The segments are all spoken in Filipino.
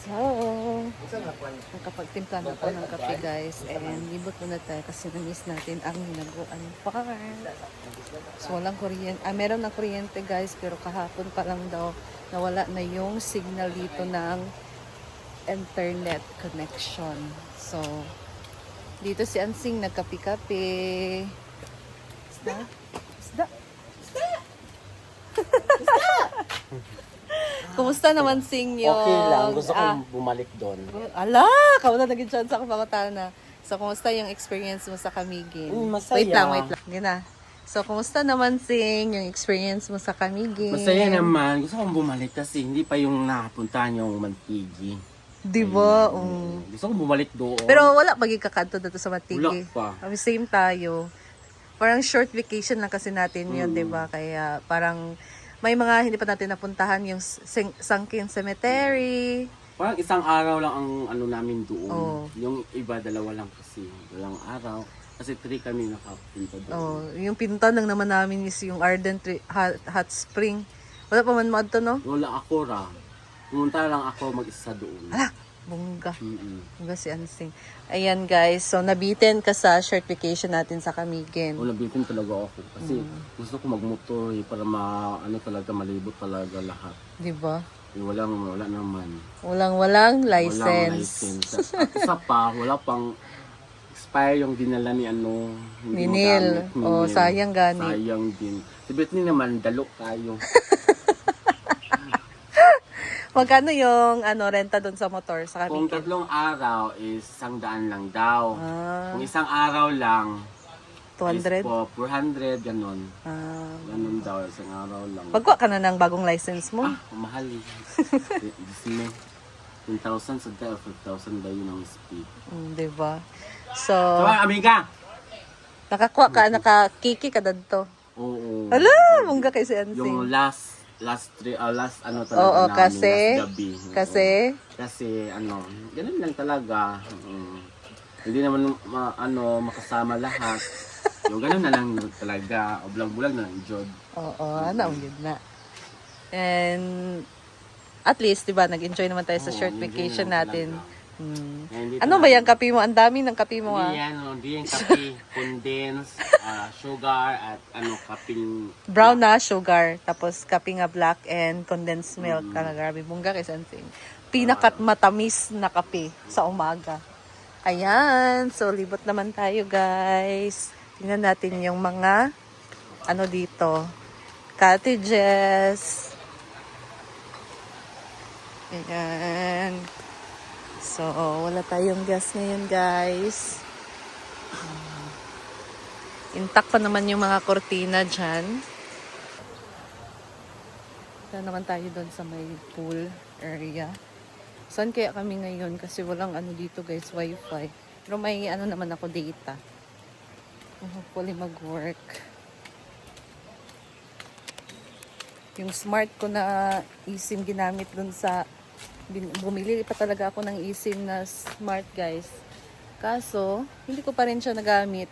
So, nakapagtimpla na ako ng kape guys and libot muna tayo kasi na-miss natin ang Hinaguan Park. So, walang kuryente. Meron ng kuryente guys pero kahapon pa lang daw nawala na yung signal dito ng internet connection. So, dito si Ansing nagkape-kape. Isda? Isda? Kumusta naman Sing yung... Okay lang. Gusto kong bumalik doon. Ala! Kau na naging chance ako pangutana. So, kumusta yung experience mo sa Camiguin? Masaya. Wait lang. Gina. So, kumusta naman Sing yung experience mo sa Camiguin? Masaya naman. Gusto kong bumalik kasi hindi pa yung nakapuntahan yung Mantigi. Diba? Gusto kong bumalik doon. Pero wala pag ikakanto dito sa Matigi. Wala pa. Same tayo. Parang short vacation lang kasi natin yun, diba? Kaya parang may mga hindi pa natin napuntahan yung Sunken Cemetery. Parang isang araw lang ang ano namin doon. Oh. Yung iba dalawa lang kasi. Dalang araw. Kasi 3 kami nakapunta doon. Oh, yung pinta lang naman namin is yung Ardent Hot Spring. Wala pa man mo no? Wala ako ra. Pumunta lang ako mag-isa doon. Ala, bongga. Mm-mm. Bongga si Ansing. Ayan guys, so nabitin ka sa short vacation natin sa Camiguin. Nabitin talaga ako kasi gusto ko magmotor para ano talaga malibot talaga lahat. Di ba? Wala naman. Walang license. Walang license. At isa pa, wala pang expire yung dinala ni hindi Ninil. magamit. Oh, sayang gani. Sayang din. Tibet ni naman, dalo tayo. Magkano yung renta doon sa motor sa Kung Camiguin? 3 araw is 100 lang daw. Kung isang araw lang, 200? is po 400, ganon. Ah. Ganon daw, isang araw lang. Pagkuha ka na ng bagong license mo? Mahal eh. Disney. 10,000 sa tayo, 5,000 ba yun ang speed. Di ba? So, Tama, amiga! nakakuha ka, nakakiki ka dadto. Oo. Ala, mungga kay si Ansing. Yung last ano talaga Oo, namin, kasi, last gabi. Oo. kasi, Ganun lang talaga. Hindi naman makasama lahat. Yung ganun na lang talaga. O bulag-bulag na lang, Jod. oo, yun na. And, at least, diba, nag-enjoy naman tayo sa Oo, short enjoy vacation naman natin. talaga. Hindi Ano ba yung kape mo? Ang dami ng kape mo Hindi yan, hindi yung kape, condense, sugar, at kaping... Brown na sugar, tapos kape nga black and condensed milk. Grabe, bungga kay Sansing. Pinakat matamis na kape sa umaga. Ayan, so libot naman tayo guys. Tingnan natin yung mga dito. Cottages. Ayan. So, wala tayong gas ngayon guys. Intact pa naman yung mga kortina dyan. Ito naman tayo doon sa may pool area. Saan kaya kami ngayon? Kasi walang dito guys, wifi. Pero may naman ako data. Hopefully mag-work. Yung smart ko na eSIM ginamit doon sa... Bumili pa talaga ako ng eSIM na smart guys. Kaso, hindi ko pa rin siya nagamit.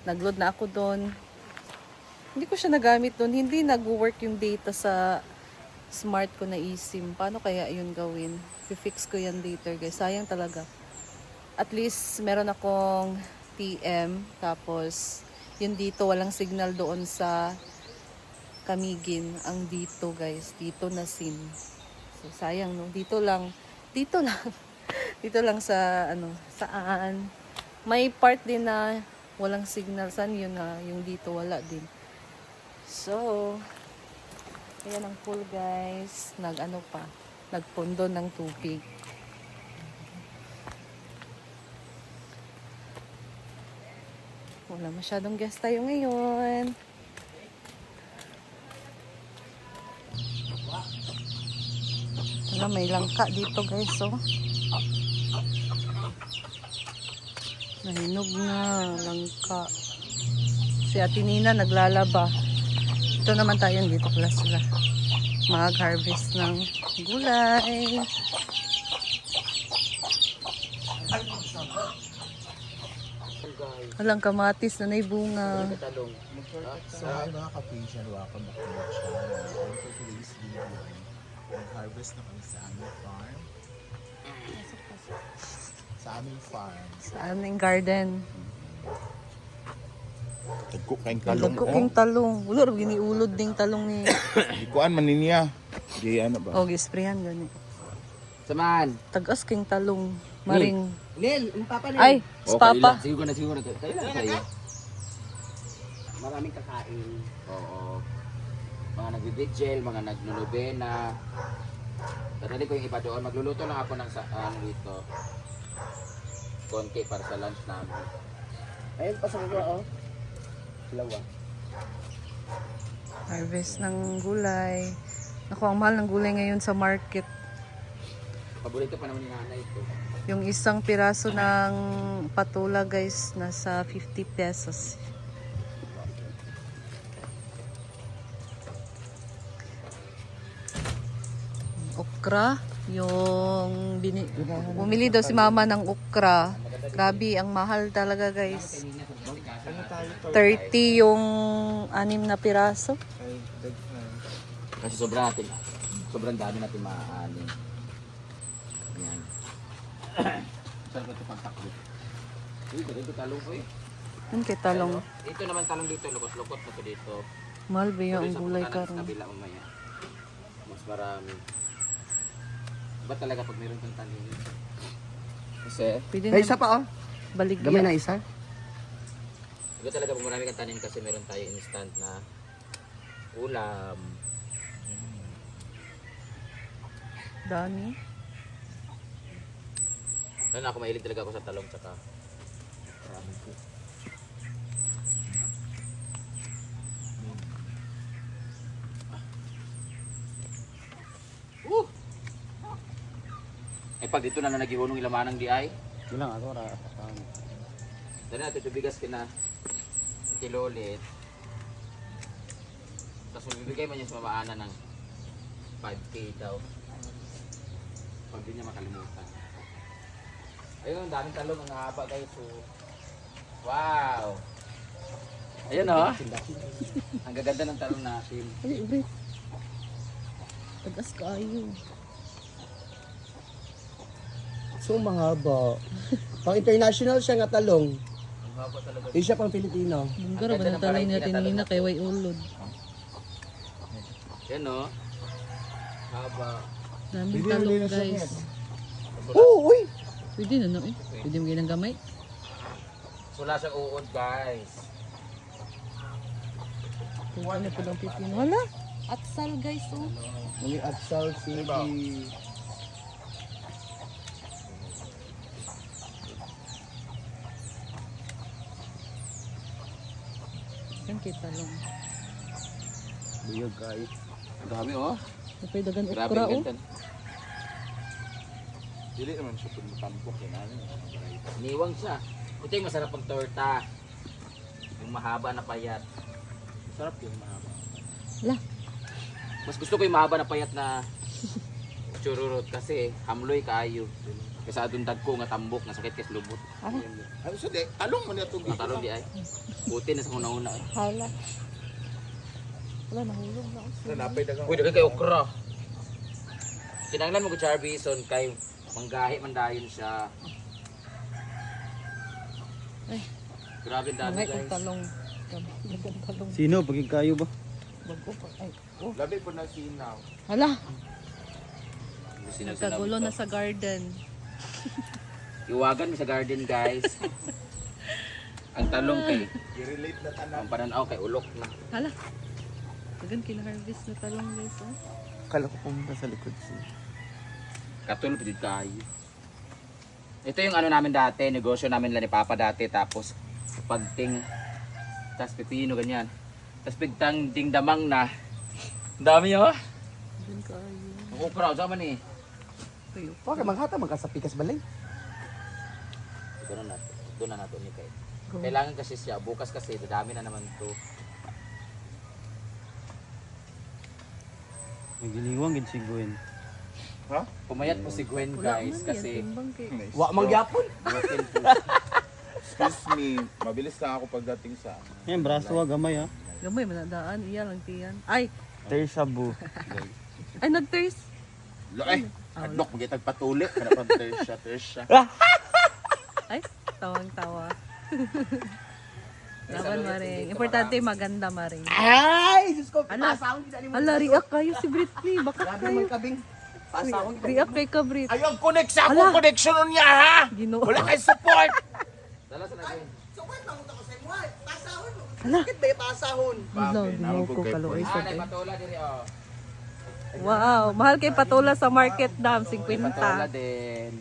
Nag-load na ako doon. Hindi ko siya nagamit doon. Hindi nag-work yung data sa smart ko na eSIM. Paano kaya yun gawin? I-fix ko yan later guys. Sayang talaga. At least meron akong TM. Tapos, yun dito walang signal doon sa Camiguin. Ang dito guys. Dito na SIM. So, sayang no. Dito lang dito lang sa saan may part din na walang signal. Saan yun yung dito wala din. So ayan ang pool guys. Nagpondo ng tubig. Wala masyadong guest tayo ngayon. May langka dito guys, oh. Nahinog na langka. Si Ate Nina naglalaba. Ito naman tayo dito pala sila. Mag-harvest ng gulay. Walang kamatis na naibunga. So, mga ka-patient, welcome back to my channel. And for today's video, nag-harvest na kami sa aming farm. aming farm. Sa aming garden. Tagko kayong talong. Dagko king talong. Wala rin giniulod ding talong ni. Ikuan man niya. Di ano ba? O, gisprayan gani. Saman. Tagas king talong. Maring. Nel, ang papa Nel. Ay, sa papa. Siguro na. Kailan kayo? Maraming kakain. Oo. Mga nagbi-vigil, mga nagnunobena. Dadali ko yung iba doon. Magluluto lang ako ng dito. Konti para sa lunch namin. Ayun pa sa baba, oh. Dalawa. Harvest ng gulay. Naku, ang mahal ng gulay ngayon sa market. Paborito pa naman ni nanay ito. Yung isang piraso ng patula guys, nasa 50 pesos. Okra, yung bumili daw si mama ng okra. Grabe, ang mahal talaga guys. 30 yung 6 na piraso. Kasi sobrang dami natin maaanin. Yan. Sarap ito pagtakbo. Ito talong ko eh. Yung kay talong. Ito naman talong dito, lukot-lukot na to dito. Mahal ba yung Tuloy sa gulay punta natin sa karon? kabila mamaya. Mas marami. Ba't talaga pag meron kang tanim? Kasi, Pwede Ay, na isa pa, oh. Gamay baligyan. na isa. iba talaga pag marami kang tanim kasi meron tayo instant na ulam. Dami. Lalo na ako mahilig talaga ako sa talong tsaka marami ko. Eh pag dito na nagihunong ilamanang di ay, Ilang ako, dali natin ito bigas kina kilolit. Tapos magbibigay man niya sa mamaanan ng 5K daw. Pag di niya makalimutan. Ayun, daming talong ang haba guys. So, wow! Ayun oh. Ang gaganda ng talong natin. Ay, ube. Tagas kayo. So, mahaba. Pang international siya nga talong. Ang haba talaga. Hindi siya pang Pilipino. Bunggar ba ng talay natin nina kay way ulod. Yan oh. Haba. Daming talong guys. Oo, uy! Pwede na no eh. Pwede mo ginang gamay. Wala siyang uod guys. Kuha na po ng pipino. Wala. Atsal guys oh. May atsal, sili. Yan kay talong. Buyog guys. Ang dami oh. Napay dagan Grabe okra ang oh. ganda. Dili naman siya pagmutampok yan. Ano? Niwang siya. Ito yung masarap ang torta. Yung mahaba na payat. Sarap yung mahaba. Lah. Mas gusto ko yung mahaba na payat na chururot kasi hamloy kaayo. Kasi adun dagko nga tambok nga sakit kay lubot. Ay, so de, talong mo na itong Ang talong di ay. Buti na sa una-una eh. Hala. Wala nahulog na ako. Napay dagang. Uy, dagay kay okra. Kinanglan mo ko Charbison kay manggahi man dayon siya. Ay. Grabe ang dami Ngay kong guys. talong. Dagan talong. Sino? Paging kayo ba? Bago pa. Ay. Oh. Labi po na sinaw. Hala. Sinabi Nagkagulo ko. na sa garden. Iwagan mo sa garden guys. Ang talong kay I-relate na tanan. ang pananaw kay ulok na. Hala. Dagan kina-harvest na talong guys oh. Kala ko pumunta sa likod siya. Katulog din kayo. Ito yung ano namin dati, negosyo namin lang ni Papa dati, tapos pagting, tapos pipino ganyan. Tapos bigtang dingdamang na. Ang dami oh. Dagan kayo. Ang okra, saan man eh. Ay, Okay, maghata magkasapikas balay. Ito na natin. Doon na natin ni kay. go. Kailangan kasi siya, bukas kasi, dadami na naman to. Magiliwang gid si Gwen. Ha? Pumayat po si Gwen Wala guys, man yan, kasi timbang kay. Wa mangyapon. broken po. Excuse me, mabilis na ako pagdating sa Yan, braso wa gamay ha. Gamay manadaan iya lang tiyan. Ay, Tershabu. ay nag-thirst. Lo ay, adlok magitag patuli kana pang tersya. Ay, tawang-tawa. Laban maring. Importante maganda maring. Ay! Diyos ko, Ala, pasahon din mo. ala, riak kayo si Britney. Bakit Grabe kayo? man kabing. Pasahon ka. Riak kay ka, Brit. Ayaw, connect sa akong connection niya, ha? Ginoo. Wala kay support. Dala sa naging. So, what? Mangunta ko sa inyo. Pasahon. Bakit ba yung pasahon? Hello, ginoo ko kaloy sa Nay patula diri oh. Wow, mahal kay patola sa market dam, 50. Patula din.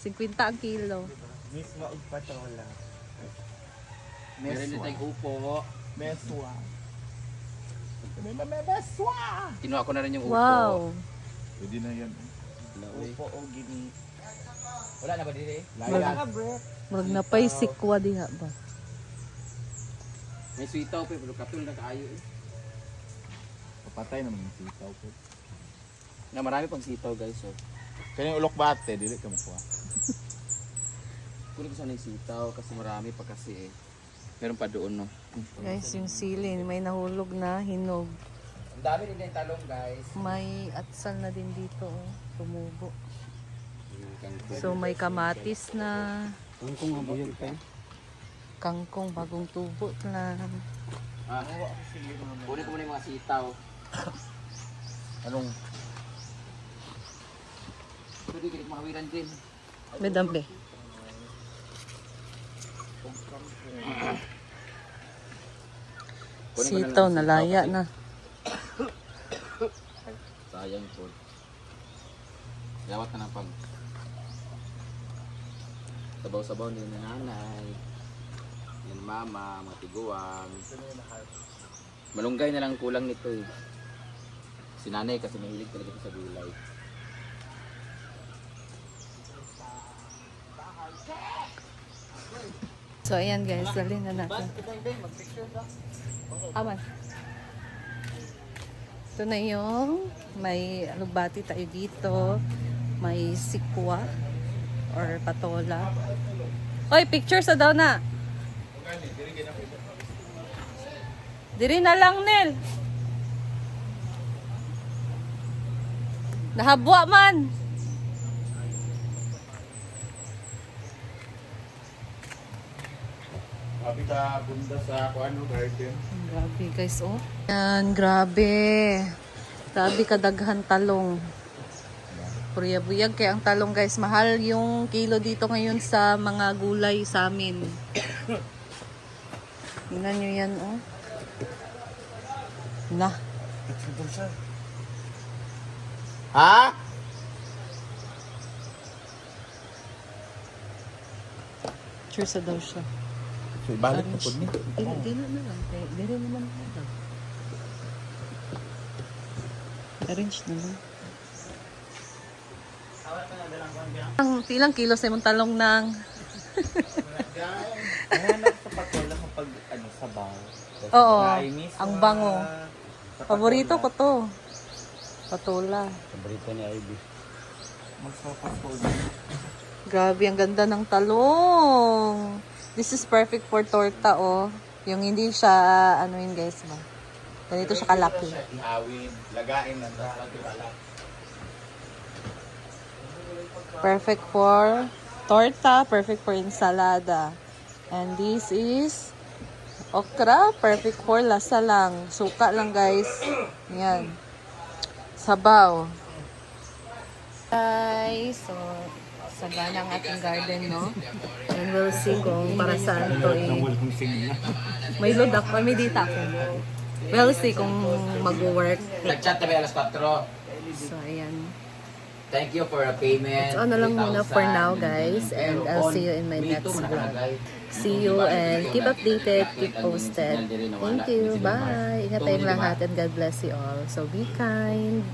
50 ang kilo. Mismo og patola. Meron din tayong upo. Meswa. Meswa. Kinuha ko na rin yung upo. Wow. Pwede na yan. Upo o gini. Wala na ba diri? Laya. Murag napay sikwa diha ba? May sitaw pa pero katul na kaayo eh. Papatay naman yung sitaw po. Na marami pang sitaw guys so. Kaya yung ulok bate, dili ka makuha. Kunin ko sana yung sitaw kasi marami pa kasi eh. Meron pa doon no. Guys, yung sili, may nahulog na hinog. Ang dami din yung talong guys. May atsal na din dito, oh. Tumubo. Kangkong. So may kamatis na, Kung nga buyag tayo. kangkong bagong tubo na. Ah, kunin ko muna yung mga sitaw. Anong? Pwede kinig mahawiran din. May dambe. Sitaw, nalaya na. Sayang po. Yawat na ng pag sabaw-sabaw ni nanay. Yan mama, mga tiguan. Malunggay na lang kulang nito eh. Si nanay kasi mahilig talaga ito sa gulay. So ayan guys, dalhin na natin. Aman. Ito na yung may alubati tayo dito. May sikwa or patola. Oy, picture sa daw na. Diri na lang, Nel. Nahabwa man. Sabi ka bunda sa ano garden. Grabe guys, oh. Yan, grabe. Grabe kadaghan talong. Buyag kaya ang talong guys. Mahal yung kilo dito ngayon sa mga gulay sa amin. Tingnan nyo yan, oh. Na. Ha? Cheers sa daw siya. So, ibalik na po ni. Di na lang. Di rin naman ako. Arrange na lang. Ang ilang kilo sa imong talong ng Nahanap sa patola kapag ano, sabaw. oo, ang bango. Paborito ko to. Patola. Paborito ni Ivy. Grabe, ang ganda ng talong. This is perfect for torta, oh. Yung hindi siya, ano yun guys, ba? Ganito siya kalaki. Ihawin, lagain na sa alak. Perfect for torta, perfect for ensalada. And this is okra, perfect for lasa lang. Suka lang guys. Yan. Sabaw. Guys, so sagana ang ating garden, no? And we'll see kung para saan to eh. May load ako, may data ako. We'll see kung mag-work. Nag-chat na ba alas 4? So, ayan. Thank you for a payment. So, ano lang muna for 3,000. now, guys. And I'll see you in my May next two na vlog. nakalagay. See you and keep updated, keep posted. Thank you. Bye. Ingat tayong lahat and God bless you all. So, be kind.